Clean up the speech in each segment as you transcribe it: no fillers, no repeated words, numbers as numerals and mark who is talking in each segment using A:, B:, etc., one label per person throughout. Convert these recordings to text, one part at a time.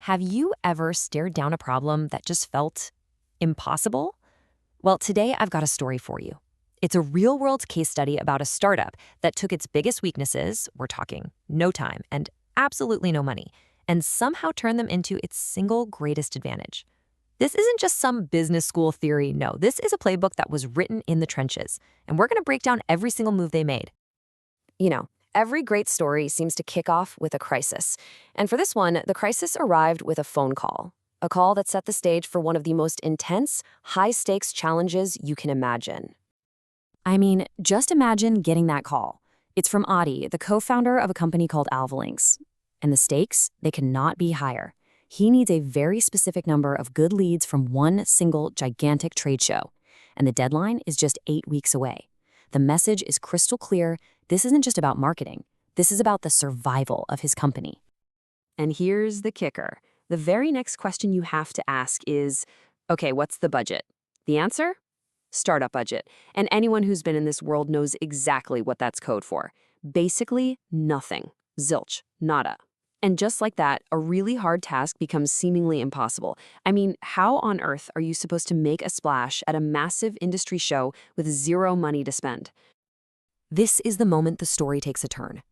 A: Have you ever stared down a problem that just felt impossible? Well, today I've got a story for you. It's a real-world case study about a startup that took its biggest weaknesses, we're talking no time and absolutely no money, and somehow turned them into its single greatest advantage. This isn't just some business school theory, no. This is a playbook that was written in the trenches, and we're going to break down every single move they made. Every great story seems to kick off with a crisis. And for this one, the crisis arrived with a phone call. A call that set the stage for one of the most intense, high-stakes challenges you can imagine. I mean, just imagine getting that call. It's from Adi, the co-founder of a company called AlvaLinks. And the stakes, they cannot be higher. He needs a very specific number of good leads from one single gigantic trade show. And the deadline is just 8 weeks away. The message is crystal clear. This isn't just about marketing. This is about the survival of his company. And here's the kicker. The very next question you have to ask is, okay, what's the budget? The answer? Startup budget. And anyone who's been in this world knows exactly what that's code for. Basically, nothing. Zilch. Nada. And just like that, a really hard task becomes seemingly impossible. I mean, how on earth are you supposed to make a splash at a massive industry show with zero money to spend? This is the moment the story takes a turn.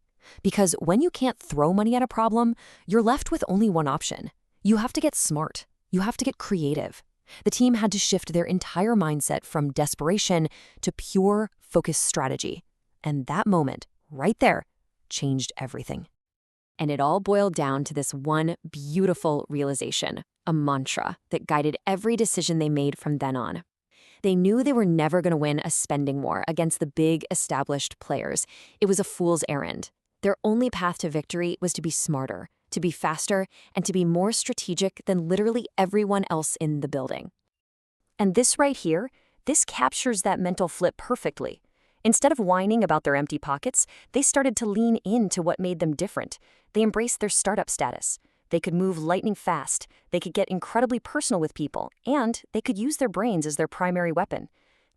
A: Because when you can't throw money at a problem, you're left with only one option. You have to get smart. You have to get creative. The team had to shift their entire mindset from desperation to pure, focused strategy. And that moment, right there, changed everything. And it all boiled down to this one beautiful realization, a mantra that guided every decision they made from then on. They knew they were never going to win a spending war against the big, established players. It was a fool's errand. Their only path to victory was to be smarter, to be faster, and to be more strategic than literally everyone else in the building. And this right here, this captures that mental flip perfectly. Instead of whining about their empty pockets, they started to lean into what made them different. They embraced their startup status. They could move lightning fast, they could get incredibly personal with people, and they could use their brains as their primary weapon.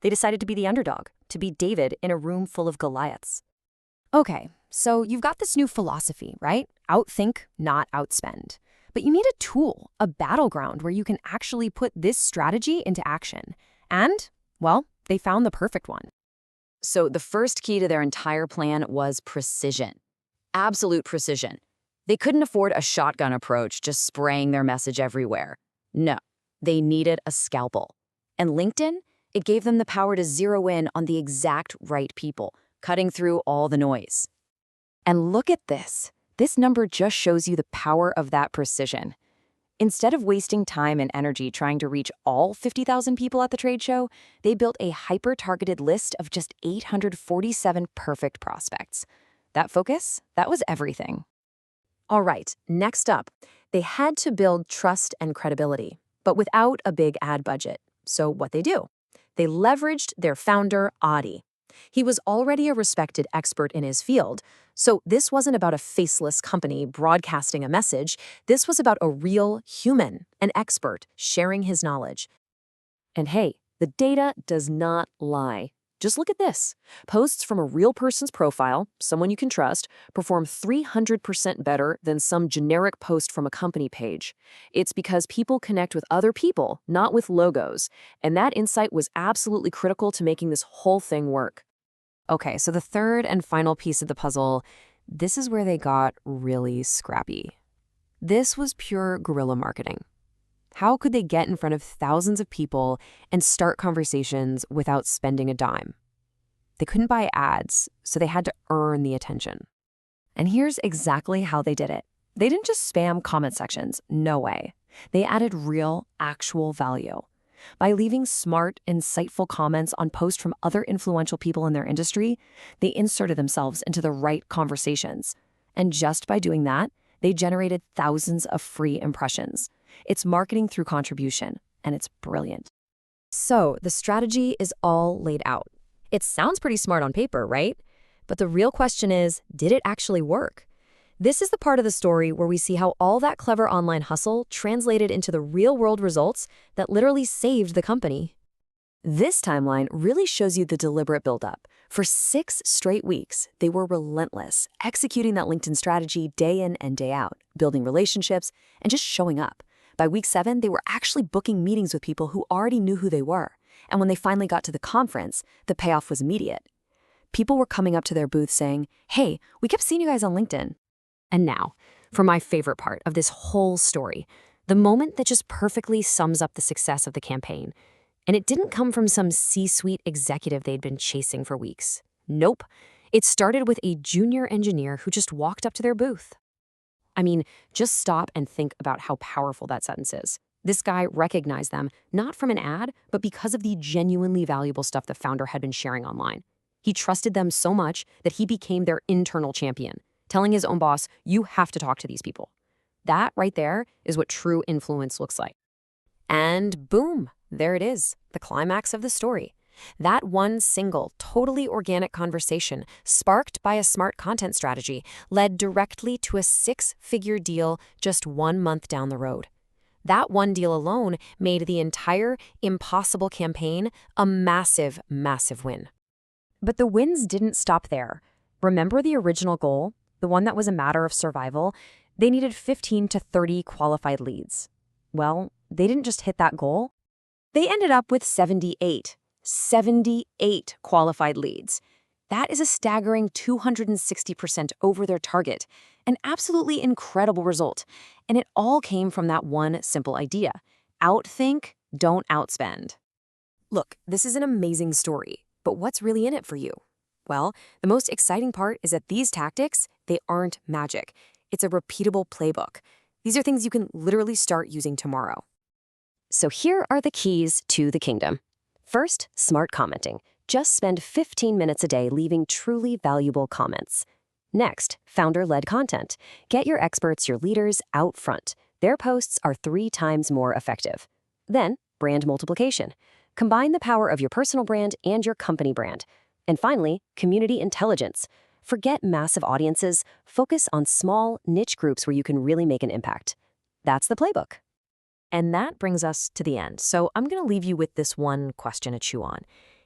A: They decided to be the underdog, to be David in a room full of Goliaths. Okay, so you've got this new philosophy, right? Outthink, not outspend. But you need a tool, a battleground where you can actually put this strategy into action. And, well, they found the perfect one. So the first key to their entire plan was precision. Absolute precision. They couldn't afford a shotgun approach, just spraying their message everywhere. No, they needed a scalpel. And LinkedIn, it gave them the power to zero in on the exact right people, cutting through all the noise. And look at this. This number just shows you the power of that precision. Instead of wasting time and energy trying to reach all 50,000 people at the trade show, they built a hyper-targeted list of just 847 perfect prospects. That focus, that was everything. All right, next up, they had to build trust and credibility, but without a big ad budget. So what they do? They leveraged their founder, Adi. He was already a respected expert in his field, so this wasn't about a faceless company broadcasting a message. This was about a real human, an expert, sharing his knowledge. And hey, the data does not lie. Just look at this. Posts from a real person's profile, someone you can trust, perform 300% better than some generic post from a company page. It's because people connect with other people, not with logos. And that insight was absolutely critical to making this whole thing work. Okay, so the third and final piece of the puzzle, this is where they got really scrappy. This was pure guerrilla marketing. How could they get in front of thousands of people and start conversations without spending a dime? They couldn't buy ads, so they had to earn the attention. And here's exactly how they did it. They didn't just spam comment sections, no way. They added real, actual value. By leaving smart, insightful comments on posts from other influential people in their industry, they inserted themselves into the right conversations. And just by doing that, they generated thousands of free impressions. It's marketing through contribution, and it's brilliant. So the strategy is all laid out. It sounds pretty smart on paper, right? But the real question is, did it actually work? This is the part of the story where we see how all that clever online hustle translated into the real-world results that literally saved the company. This timeline really shows you the deliberate buildup. For 6 straight weeks, they were relentless, executing that LinkedIn strategy day in and day out, building relationships, and just showing up. By week 7, they were actually booking meetings with people who already knew who they were. And when they finally got to the conference, the payoff was immediate. People were coming up to their booth saying, "Hey, we kept seeing you guys on LinkedIn." And now, for my favorite part of this whole story, the moment that just perfectly sums up the success of the campaign. And it didn't come from some C-suite executive they'd been chasing for weeks. Nope. It started with a junior engineer who just walked up to their booth. I mean, just stop and think about how powerful that sentence is. This guy recognized them, not from an ad, but because of the genuinely valuable stuff the founder had been sharing online. He trusted them so much that he became their internal champion, telling his own boss, "You have to talk to these people." That right there is what true influence looks like. And boom, there it is, the climax of the story. That one single, totally organic conversation, sparked by a smart content strategy, led directly to a 6-figure deal just 1 month down the road. That one deal alone made the entire impossible campaign a massive, massive win. But the wins didn't stop there. Remember the original goal, the one that was a matter of survival? They needed 15 to 30 qualified leads. Well, they didn't just hit that goal. They ended up with 78 qualified leads. That is a staggering 260% over their target, an absolutely incredible result. And it all came from that one simple idea: outthink, don't outspend. Look, this is an amazing story, but what's really in it for you? Well, the most exciting part is that these tactics, they aren't magic. It's a repeatable playbook. These are things you can literally start using tomorrow. So here are the keys to the kingdom. First, smart commenting. Just spend 15 minutes a day leaving truly valuable comments. Next, founder-led content. Get your experts, your leaders, out front. Their posts are 3 times more effective. Then, brand multiplication. Combine the power of your personal brand and your company brand. And finally, community intelligence. Forget massive audiences. Focus on small, niche groups where you can really make an impact. That's the playbook. And that brings us to the end. So I'm going to leave you with this one question to chew on.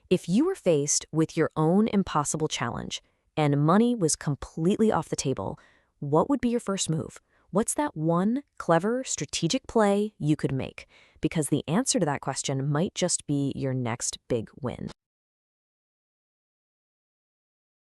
A: If you were faced with your own impossible challenge and money was completely off the table, what would be your first move? What's that one clever, strategic play you could make? Because the answer to that question might just be your next big win.